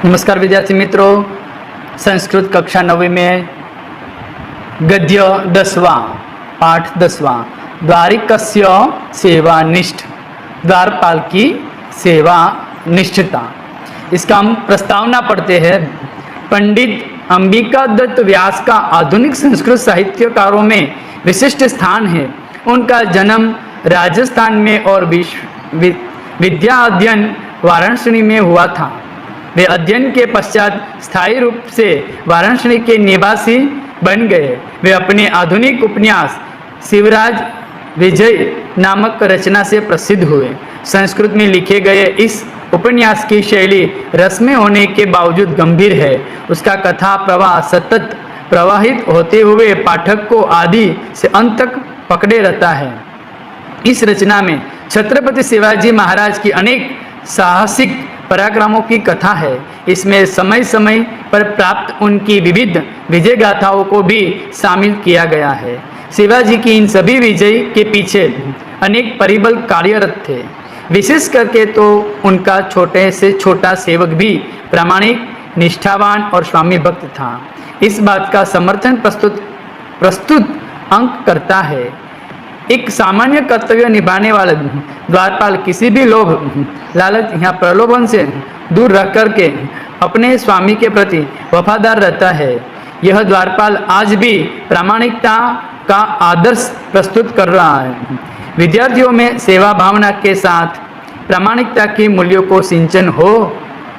नमस्कार विद्यार्थी मित्रों, संस्कृत कक्षा 9वीं में गद्य 10वां पाठ 10वां द्वारिकस्य सेवानिष्ठ, द्वारपाल की सेवा निष्ठता, इसका हम प्रस्तावना पढ़ते हैं। पंडित अंबिका दत्त व्यास का आधुनिक संस्कृत साहित्यकारों में विशिष्ट स्थान है। उनका जन्म राजस्थान में और विद्या अध्ययन वाराणसी में हुआ था। वे अध्ययन के पश्चात स्थायी रूप से वाराणसी के निवासी बन गए। वे अपने आधुनिक उपन्यास शिवराज विजय नामक रचना से प्रसिद्ध हुए। संस्कृत में लिखे गए इस उपन्यास की शैली रसमय होने के बावजूद गंभीर है। उसका कथा प्रवाह सतत प्रवाहित होते हुए पाठक को आदि से अंत तक पकड़े रहता है। इस रचना में छत्रपति शिवाजी महाराज की अनेक साहसिक पराक्रमों की कथा है। इसमें समय समय पर प्राप्त उनकी विविध विजय गाथाओं को भी शामिल किया गया है। शिवाजी की इन सभी विजय के पीछे अनेक परिबल कार्यरत थे। विशेष करके तो उनका छोटे से छोटा सेवक भी प्रामाणिक, निष्ठावान और स्वामी भक्त था। इस बात का समर्थन प्रस्तुत अंक करता है। एक सामान्य कर्तव्य निभाने वाला द्वारपाल किसी भी लोभ, लालच या प्रलोभन से दूर रह करके अपने स्वामी के प्रति वफादार रहता है। यह द्वारपाल आज भी प्रामाणिकता का आदर्श प्रस्तुत कर रहा है। विद्यार्थियों में सेवा भावना के साथ प्रामाणिकता के मूल्यों को सिंचन हो,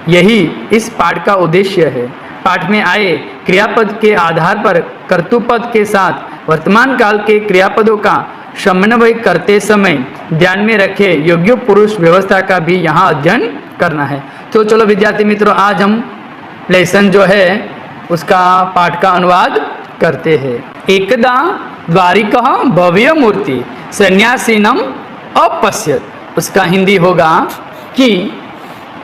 यही इस पाठ का उद्देश्य है। पाठ में आए क्रियापद के आधार पर कर्तृपद के साथ वर्तमान काल के क्रियापदों का समन्वय करते समय ध्यान में रखे योग्य पुरुष व्यवस्था का भी यहाँ अध्ययन करना है। तो चलो विद्यार्थी मित्रों, आज हम लेसन जो है उसका पाठ का अनुवाद करते हैं। एकदा द्वारिकः भव्य मूर्ति सन्यासीनम अपश्यत। उसका हिंदी होगा कि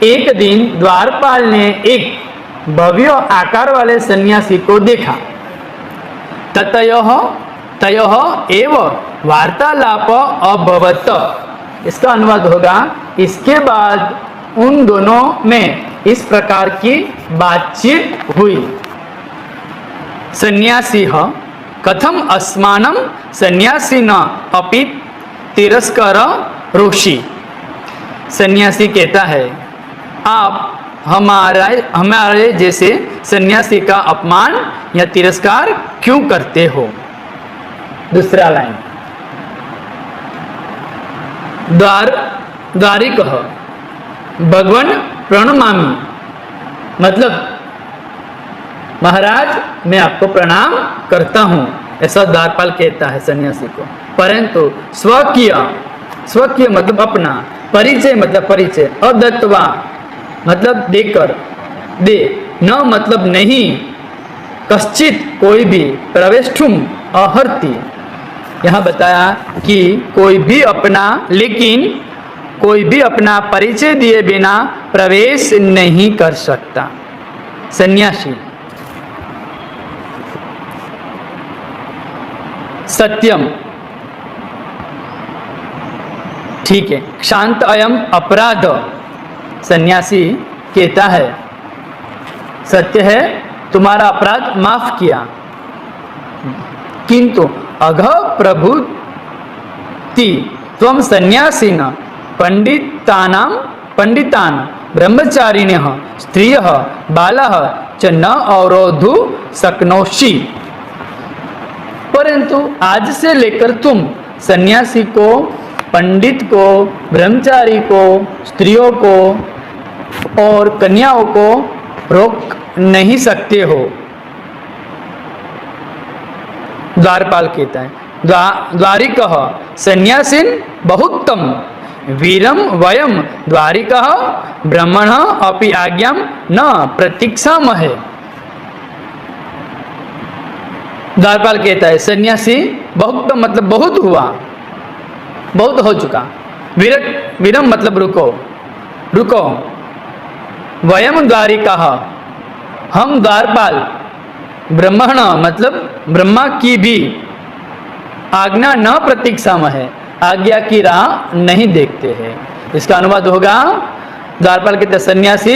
एक दिन द्वारपाल ने एक भव्य आकार वाले सन्यासी को देखा। तयोः एव वार्तालाप अभवत। इसका अनुवाद होगा, इसके बाद उन दोनों में इस प्रकार की बातचीत हुई। सन्यासी कथम अस्मानं सन्यासी न अपि तिरस्कर ऋषि। सन्यासी कहता है, आप हमारे जैसे सन्यासी का अपमान या तिरस्कार क्यों करते हो। दूसरा लाइन, द्वारिकः भगवान प्रणमामि, मतलब महाराज मैं आपको प्रणाम करता हूँ, ऐसा द्वारपाल कहता है सन्यासी को। परंतु स्वकीय मतलब अपना, परिचय मतलब परिचय, अदत्वा मतलब देकर, दे न मतलब नहीं, कश्चित कोई भी, प्रवेष्टुम अहर्ति। यहाँ बताया कि कोई भी अपना, लेकिन कोई भी अपना परिचय दिए बिना प्रवेश नहीं कर सकता। सन्यासी सत्यम, ठीक है। शांत अयम अपराध, सन्यासी कहता है सत्य है, तुम्हारा अपराध माफ किया। किंतु अघ प्रभुति त्वं सन्यासीन पंडितान ब्रह्मचारिण्यः स्त्रियः बालः च न अवरोधु शक्नोषि। परंतु आज से लेकर तुम सन्यासी को, पंडित को, ब्रह्मचारी को, स्त्रियों को और कन्याओं को रोक नहीं सकते हो। द्वारपाल कहता है, द्वारिकः सन्यासीन बहुत्तम वीरम वयम द्वारिकः ब्रह्मणः अपि आज्ञाम न प्रतीक्षामहे। द्वारपाल कहता है सन्यासी बहुत्तम मतलब बहुत हुआ, बहुत हो चुका। वीरम मतलब रुको। वयम द्वारिकः हम द्वारपाल, ब्रह्मण मतलब ब्रह्मा की भी, आज्ञा न प्रतीक्षा में है, आज्ञा की राह नहीं देखते हैं। इसका अनुवाद होगा, द्वारपाल कहते सन्यासी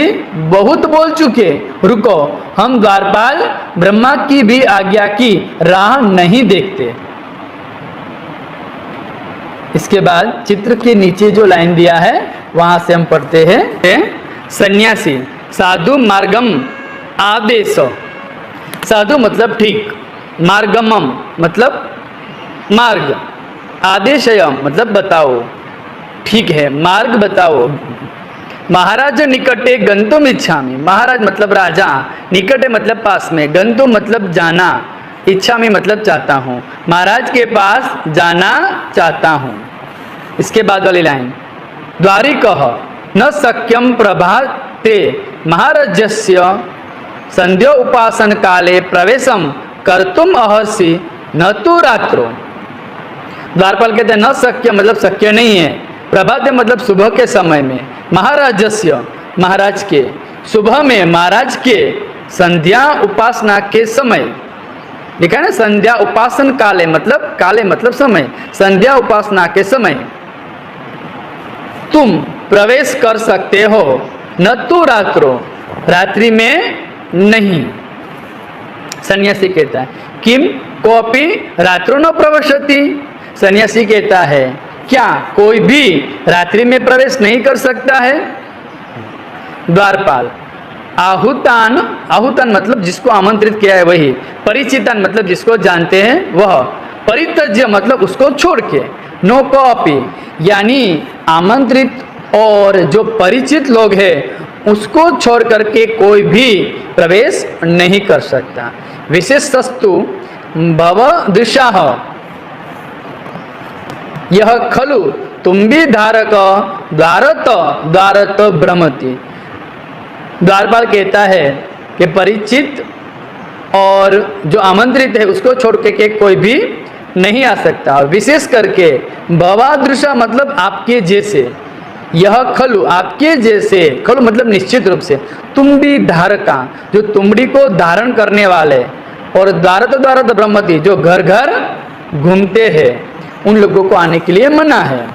बहुत बोल चुके, रुको, हम द्वारपाल ब्रह्मा की भी आज्ञा की राह नहीं देखते। इसके बाद चित्र के नीचे जो लाइन दिया है वहां से हम पढ़ते हैं, सन्यासी साधु मार्गम आदेश, साधु मतलब ठीक, मार्गमम मतलब मार्ग, आदेशयम मतलब बताओ, ठीक है मार्ग बताओ। महाराज निकटे गंतुम इच्छामि, महाराज मतलब राजा, निकटे मतलब पास में, गंतुम मतलब जाना, इच्छामि मतलब चाहता हूँ, महाराज के पास जाना चाहता हूँ। इसके बाद वाली लाइन, द्वारिकः न शक्यम प्रभाते महाराजस्य संध्या उपासन काले प्रवेशम कर्तुम अहर्षि न तो रात्रो। द्वारपाल कहते हैं न शक्य मतलब शक्य नहीं है, प्रभाते मतलब सुबह के समय में, महाराजस्य महाराज के, सुबह में महाराज के, संध्या उपासना के समय, लिखा है ना संध्या उपासन काले मतलब समय, संध्या उपासना के समय तुम प्रवेश कर सकते हो, न तो रात्रो रात्रि में नहीं। सन्यासी कहता है किम कोपी रात्रो न प्रवेशति, सन्यासी कहता है क्या कोई भी रात्रि में प्रवेश नहीं कर सकता है। द्वारपाल आहुतान, आहुतान मतलब जिसको आमंत्रित किया है वही, परिचितान मतलब जिसको जानते हैं वह, परित्यज्य मतलब उसको छोड़ के, नो कॉपी यानी आमंत्रित और जो परिचित लोग हैं उसको छोड़ करके कोई भी प्रवेश नहीं कर सकता। विशेषस्तु भव दृशाह यह खलु तुम भी धारक द्वारत भ्रमति। द्वारपाल कहता है कि परिचित और जो आमंत्रित है उसको छोड़ के कोई भी नहीं आ सकता। विशेष करके भवादृशा मतलब आपके जैसे, यह खलु आपके जैसे, खलु मतलब निश्चित रूप से, तुम भी धारका जो तुमड़ी को धारण करने वाले, और द्वारत ब्रह्मति जो घर घर घूमते हैं, उन लोगों को आने के लिए मना है।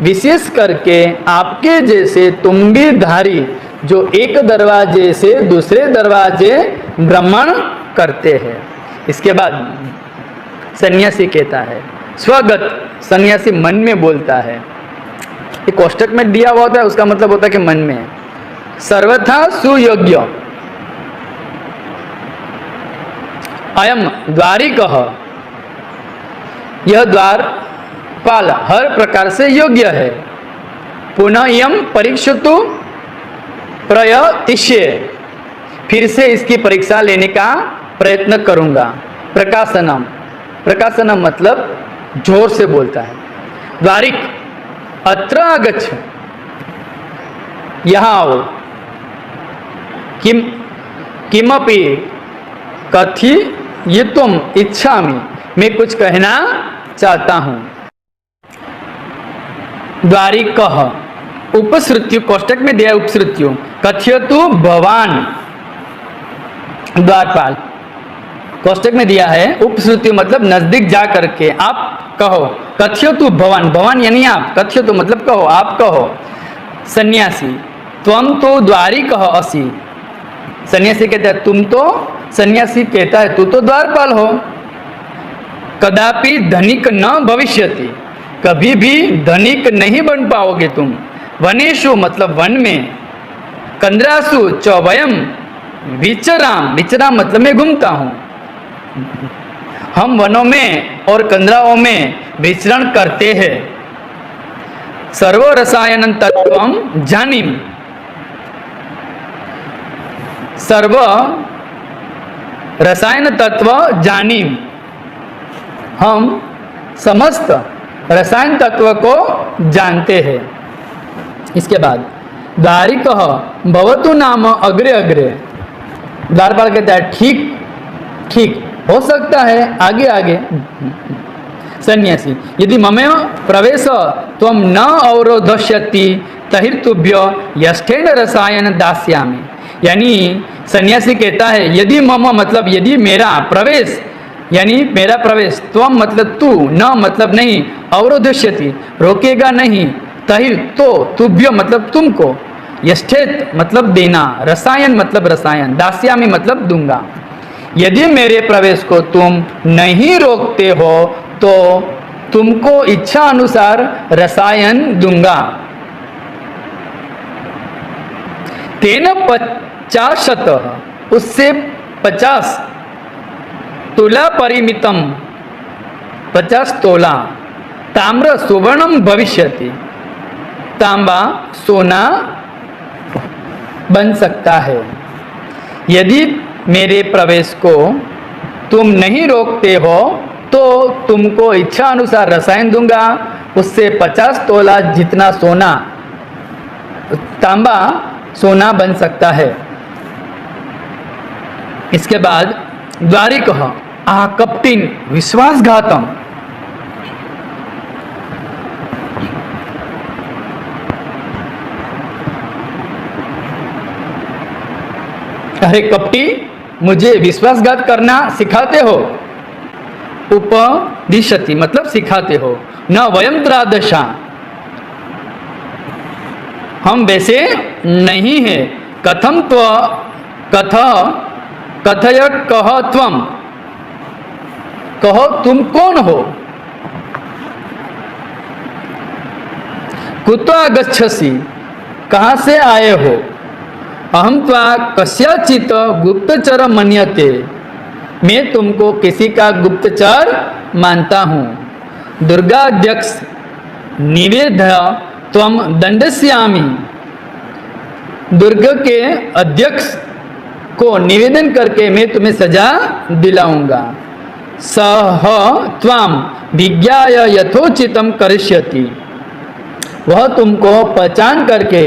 विशेष करके आपके जैसे तुम भी धारी जो एक दरवाजे से दूसरे दरवाजे भ्रमण करते हैं। इसके बाद सन्यासी कहता है स्वगत, सन्यासी मन में बोलता है, ये कोष्टक में दिया हुआ होता है उसका मतलब होता है कि मन में, सर्वथा सुयोग्य अयम द्वारिकः, यह द्वारपाल हर प्रकार से योग्य है। पुनः यम परीक्षतु प्रयतिष्ये, फिर से इसकी परीक्षा लेने का प्रयत्न करूंगा। प्रकाशनम, प्रकाशनम मतलब जोर से बोलता है। द्वारिक अत्र आगच्छ, यहाँ आओ। किमपि कथि ये तुम इच्छामि, मैं कुछ कहना चाहता हूं। द्वारिकः उपश्रुत्यु, कोष्टक में दिया उपश्रुत्यु, कथयतु भवान, द्वारपाल कोष्टक में दिया है उपश्रुत्यु मतलब नजदीक जा करके आप कहो। कथयतु भवान, भवान यानी आप, कथयतु मतलब कहो, आप कहो। सन्यासी त्वम तो द्वारिकः असि, सन्यासी कहता है तुम तो, सन्यासी कहता है तू तो द्वारपाल हो। कदापि धनिक न भविष्यति, कभी भी धनिक नहीं बन पाओगे तुम। वनेषु मतलब वन में, कंद्रासु च वयम विचराम, विचराम मतलब मैं घूमता हूँ, हम वनों में और कंदराओं में विचरण करते हैं। सर्व रसायन तत्वम जानीम, सर्व रसायन तत्व जानीम, हम समस्त रसायन तत्व को जानते हैं। इसके बाद द्वारिकः भवतु नाम अग्रे अग्रे, द्वारपाल कहता है ठीक ठीक हो सकता है आगे आगे। सन्यासी यदि ममेव प्रवेश त्वं न अवरोधस्यति तहिर्तुभ्य यष्ठेन रसायन दास्यामि, यानी सन्यासी कहता है यदि मम मतलब यदि मेरा प्रवेश, यानी मेरा प्रवेश, त्वम मतलब तू, न मतलब नहीं, अवरोधस्यति रोकेगा नहीं, तहिर तो तुभ्य मतलब तुमको, यष्ठेन रसायन दास्यामि, यानी सन्यासी कहता है यदि मेरा प्रवेश, यानी मेरा प्रवेश, त्वम मतलब यदि मेरा प्रवेश, त्वम मतलब नहीं, अवरोधस्यति रोकेगा नहीं, तहिर तो तुभ्य मतलब तुमको, यष्ठेन रसायन दास्यामि, यानी यष्ठेत मतलब देना, रसायन मतलब रसायन, दास्यामी मतलब दूंगा। यदि मेरे प्रवेश को तुम नहीं रोकते हो तो तुमको इच्छा अनुसार रसायन दूंगा। तेन 50, उससे 50 तुला परिमितम, 50 तोला, ताम्र सुवर्णम भविष्यति, तांबा सोना बन सकता है। यदि मेरे प्रवेश को तुम नहीं रोकते हो तो तुमको इच्छा अनुसार रसायन दूंगा, उससे 50 तोला जितना सोना, तांबा सोना बन सकता है। इसके बाद द्वारिकः आ कपटिन विश्वासघातम, अरे कपटी मुझे विश्वासघात करना सिखाते हो। उपदिशति मतलब सिखाते हो। न वयम त्रादशा, हम वैसे नहीं है। कथम त्व कथ कथय कह त्वम, कहो तुम कौन हो। कुतो आगच्छसि, कहाँ से आए हो। अहम त्वा कस्याचित गुप्तचर मन्यते, मैं तुमको किसी का गुप्तचर मानता हूँ। दुर्गाध्यक्ष निवेद त्वम दंडस्यामि, दुर्ग के अध्यक्ष को निवेदन करके मैं तुम्हें सजा दिलाऊंगा। सह त्वाम विज्ञाय यथोचितम करिष्यति, वह तुमको पहचान करके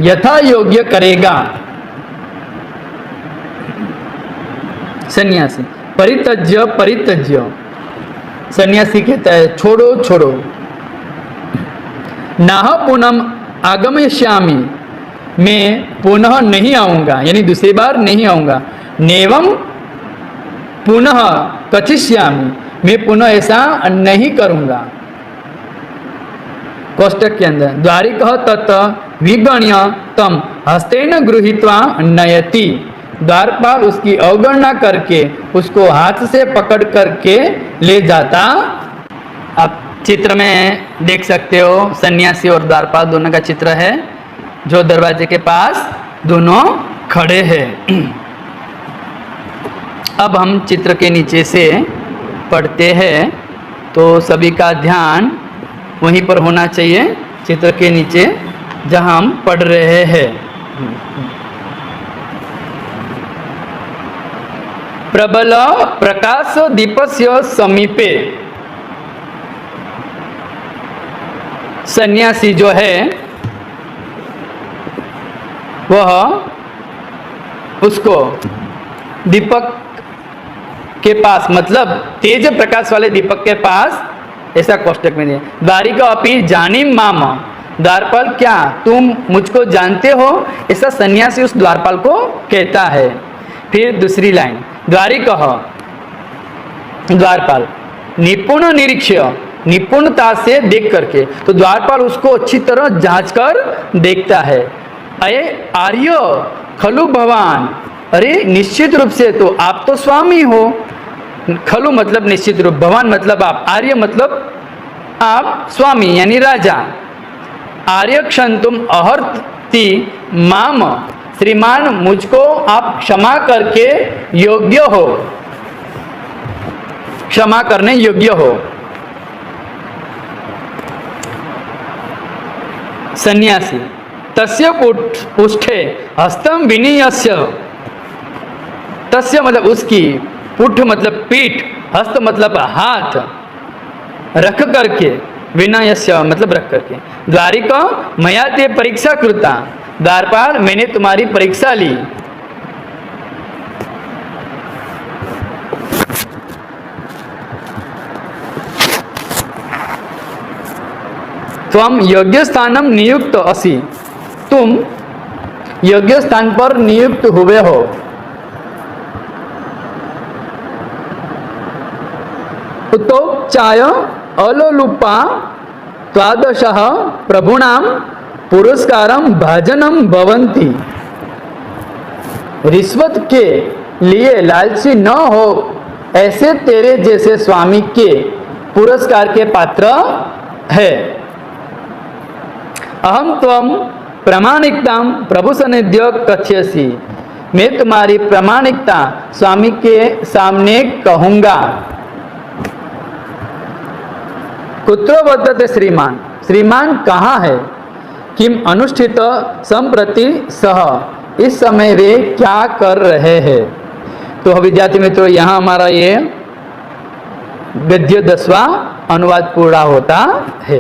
यथा योग्य करेगा। सन्यासी परित्यज्य, परित्यज्य सन्यासी कहता है छोड़ो छोड़ो। नाह पुनः आगमिष्यामि, मैं पुनः नहीं आऊंगा, यानी दूसरी बार नहीं आऊंगा। नेवम पुनः कथिष्यामि, मैं पुनः ऐसा नहीं करूंगा। कोष्टक के अंदर द्वारिकः तत् विगण्य तम हस्तेन गृहीत्वा नयति, द्वारपाल उसकी अवगणना करके उसको हाथ से पकड़ करके ले जाता। आप चित्र में देख सकते हो सन्यासी और द्वारपाल दोनों का चित्र है, जो दरवाजे के पास दोनों खड़े हैं। अब हम चित्र के नीचे से पढ़ते हैं, तो सभी का ध्यान वहीं पर होना चाहिए, चित्र के नीचे जहां हम पढ़ रहे हैं। प्रबल प्रकाश दीपस्य समीपे, सन्यासी जो है वह उसको दीपक के पास, मतलब तेज प्रकाश वाले दीपक के पास, ऐसा कोष्टक में दिया। द्वारिका अपि जानीम माम, द्वारपाल क्या तुम मुझको जानते हो, ऐसा सन्यासी उस द्वारपाल को कहता है। फिर दूसरी लाइन द्वारिकः द्वारपाल निपुण निरीक्ष्य, निपुणता से देख करके, तो द्वारपाल उसको अच्छी तरह जांच कर देखता है। अये आर्य खलु भवान, अरे निश्चित रूप से तो आप तो स्वामी हो। खलु मतलब निश्चित रूप, भगवान मतलब आप, आर्य मतलब आप स्वामी यानी राजा। आर्य क्षंतुम अहर्ति माम, श्रीमान मुझको आप क्षमा करके योग्य हो, क्षमा करने योग्य हो। सन्यासी तस्य पुष्ठे हस्तम विनीयस्य, तस्य मतलब उसकी, पुठ मतलब पीठ, हस्त मतलब हाथ, रख करके, विनयस्य मतलब रख करके। द्वारिका मया ते परीक्षा कृता, द्वारपाल मैंने तुम्हारी परीक्षा ली। त्वम योग्य स्थानम नियुक्त असि, तुम योग्य स्थान पर नियुक्त हुए हो। उत्तोपचाय अलोलुपा द्वादशः प्रभुणाम पुरस्कारम भजनम भवंती, रिश्वत के लिए लालची न हो ऐसे तेरे जैसे स्वामी के पुरस्कार के पात्र है। अहम त्वम प्रामाणिकता प्रभु सन्निध्य कथ्यसी, मैं तुम्हारी प्रामाणिकता स्वामी के सामने कहूंगा। कुत्र वर्तते श्रीमान, श्रीमान कहाँ है? किम अनुष्ठित संप्रति सह, इस समय वे क्या कर रहे हैं? तो विद्यार्थी मित्रों, यहाँ हमारा ये गद्य 10वां अनुवाद पूरा होता है।